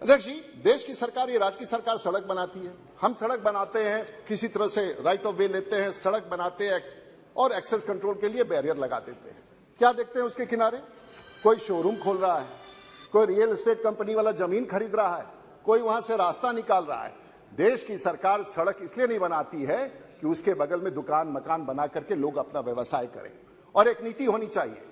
अध्यक्ष जी, देश की सरकार, ये राज्य की सरकार सड़क बनाती है। हम सड़क बनाते हैं, किसी तरह से राइट ऑफ वे लेते हैं, सड़क बनाते हैं और एक्सेस कंट्रोल के लिए बैरियर लगा देते हैं। क्या देखते हैं उसके किनारे? कोई शोरूम खोल रहा है, कोई रियल एस्टेट कंपनी वाला जमीन खरीद रहा है, कोई वहां से रास्ता निकाल रहा है। देश की सरकार सड़क इसलिए नहीं बनाती है कि उसके बगल में दुकान मकान बना करके लोग अपना व्यवसाय करें। और एक नीति होनी चाहिए,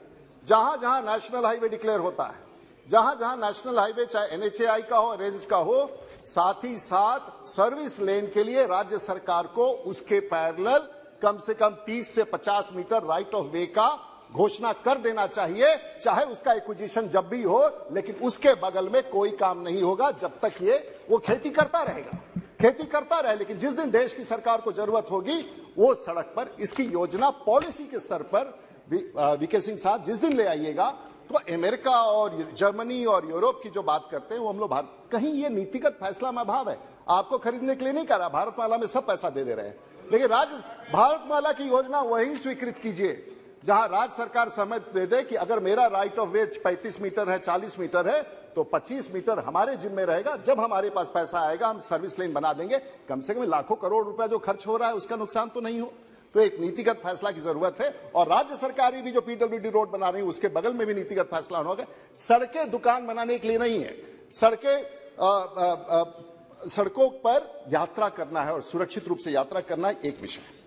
जहां जहां नेशनल हाईवे डिक्लेयर होता है, जहां जहां नेशनल हाईवे चाहे एनएचएआई का हो, रेंज का हो, साथ ही साथ सर्विस लेन के लिए राज्य सरकार को उसके पैरेलल कम से कम 30 से 50 मीटर राइट ऑफ वे का घोषणा कर देना चाहिए। चाहे उसका एक्विजिशन जब भी हो, लेकिन उसके बगल में कोई काम नहीं होगा जब तक वो खेती करता रहेगा, खेती करता रहे। लेकिन जिस दिन देश की सरकार को जरूरत होगी, वो सड़क पर इसकी योजना पॉलिसी के स्तर पर वीके सिंह साहब जिस दिन ले आइएगा, तो अमेरिका और जर्मनी और यूरोप की जो बात करते हैं वो हम लोग कहीं ये नीतिगत फैसला में अभाव है। आपको खरीदने के लिए नहीं कर रहा, भारतमाला में सब पैसा दे रहे हैं, लेकिन राज्य भारतमाला की योजना वही स्वीकृत कीजिए जहां राज्य सरकार सहमति दे दे कि अगर मेरा राइट ऑफ वे 35 मीटर है, 40 मीटर है, तो 25 मीटर हमारे जिम्मे रहेगा। जब हमारे पास पैसा आएगा हम सर्विस लेन बना देंगे। कम से कम लाखों करोड़ रुपया जो खर्च हो रहा है उसका नुकसान तो नहीं हो। तो एक नीतिगत फैसला की जरूरत है। और राज्य सरकारें भी जो पीडब्ल्यूडी रोड बना रही है उसके बगल में भी नीतिगत फैसला होगा। सड़कें दुकान बनाने के लिए नहीं है, सड़कों पर यात्रा करना है और सुरक्षित रूप से यात्रा करना एक विषय है।